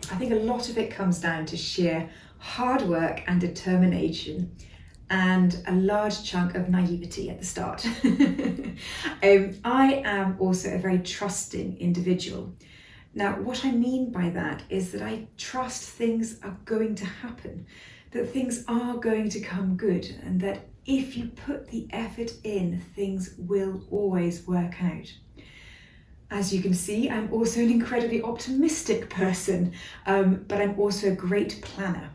I think a lot of it comes down to sheer hard work and determination, and a large chunk of naivety at the start. I am also a very trusting individual. Now, what I mean by that is that I trust things are going to happen, that things are going to come good, and that if you put the effort in, things will always work out. As you can see, I'm also an incredibly optimistic person, but I'm also a great planner.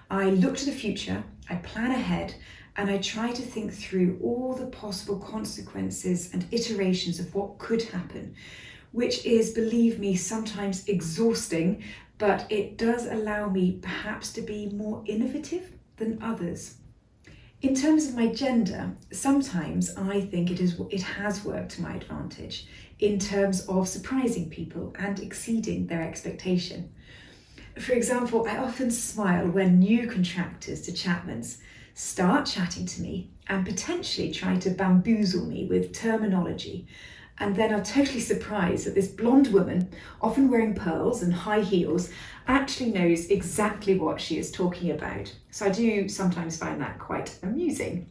I look to the future, I plan ahead, and I try to think through all the possible consequences and iterations of what could happen, which is, believe me, sometimes exhausting, but it does allow me perhaps to be more innovative than others. In terms of my gender, sometimes I think it has worked to my advantage in terms of surprising people and exceeding their expectation. For example, I often smile when new contractors to Chapmans start chatting to me and potentially try to bamboozle me with terminology, and then are totally surprised that this blonde woman, often wearing pearls and high heels, actually knows exactly what she is talking about. So I do sometimes find that quite amusing.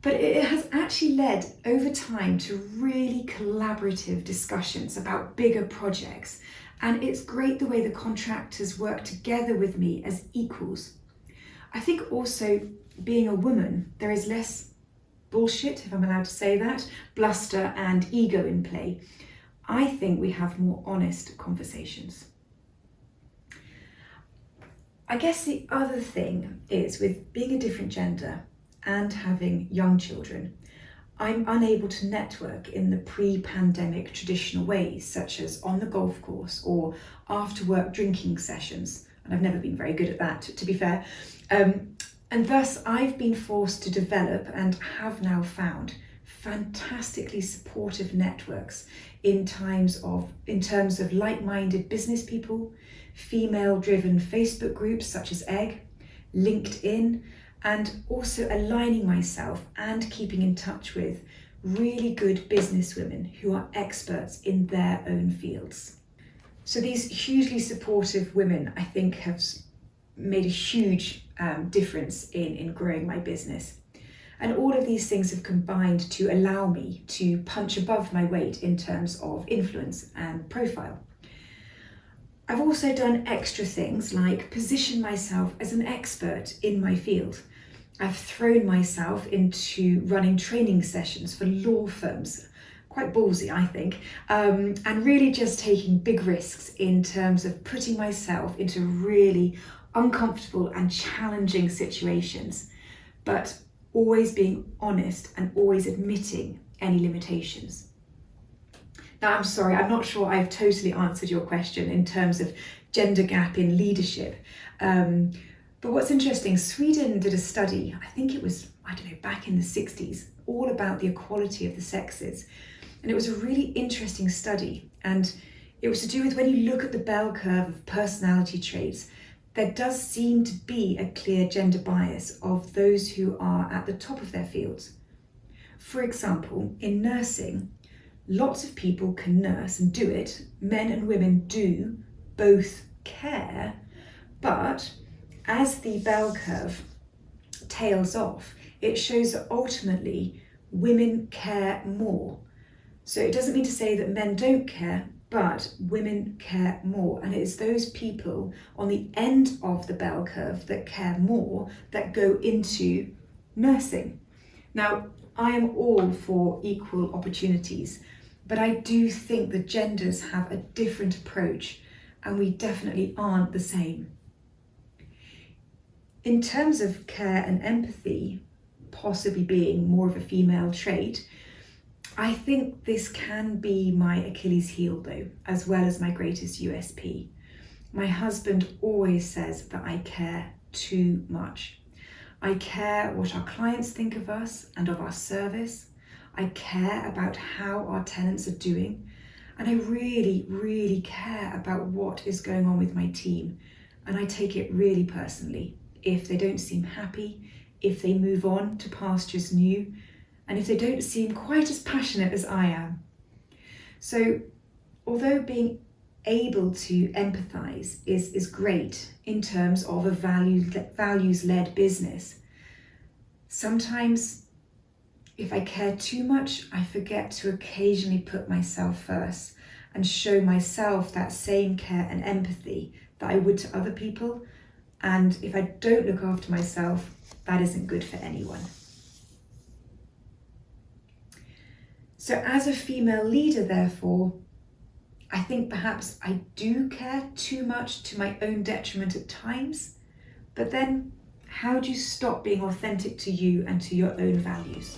But it has actually led over time to really collaborative discussions about bigger projects. And it's great the way the contractors work together with me as equals. I think also, being a woman, there is less bullshit, if I'm allowed to say that, bluster and ego in play. I think we have more honest conversations. I guess the other thing is, with being a different gender and having young children, I'm unable to network in the pre-pandemic traditional ways, such as on the golf course or after work drinking sessions. And I've never been very good at that, to be fair. And thus I've been forced to develop, and have now found, fantastically supportive networks in terms of like-minded business people, female-driven Facebook groups such as Egg, LinkedIn, and also aligning myself and keeping in touch with really good businesswomen who are experts in their own fields. So these hugely supportive women, I think, have made a huge difference in growing my business. And all of these things have combined to allow me to punch above my weight in terms of influence and profile. I've also done extra things like position myself as an expert in my field. I've thrown myself into running training sessions for law firms, quite ballsy, I think, and really just taking big risks in terms of putting myself into really uncomfortable and challenging situations, but always being honest and always admitting any limitations. Now, I'm sorry, I'm not sure I've totally answered your question in terms of gender gap in leadership. But what's interesting, Sweden did a study, I think it was, back in the 60s, all about the equality of the sexes. And it was a really interesting study. And it was to do with, when you look at the bell curve of personality traits, there does seem to be a clear gender bias of those who are at the top of their fields. For example, in nursing, lots of people can nurse and do it. Men and women do both care, but as the bell curve tails off, it shows that ultimately women care more. So it doesn't mean to say that men don't care, but women care more. And it's those people on the end of the bell curve that care more that go into nursing. Now, I am all for equal opportunities, but I do think the genders have a different approach, and we definitely aren't the same. In terms of care and empathy, possibly being more of a female trait, I think this can be my Achilles heel though, as well as my greatest USP. My husband always says that I care too much. I care what our clients think of us and of our service. I care about how our tenants are doing. And I really, really care about what is going on with my team. And I take it really personally if they don't seem happy, if they move on to pastures new, and if they don't seem quite as passionate as I am. So although being able to empathize is great in terms of a values-led business. Sometimes, if I care too much, I forget to occasionally put myself first and show myself that same care and empathy that I would to other people. And if I don't look after myself, that isn't good for anyone. So as a female leader, therefore, I think perhaps I do care too much to my own detriment at times, but then how do you stop being authentic to you and to your own values?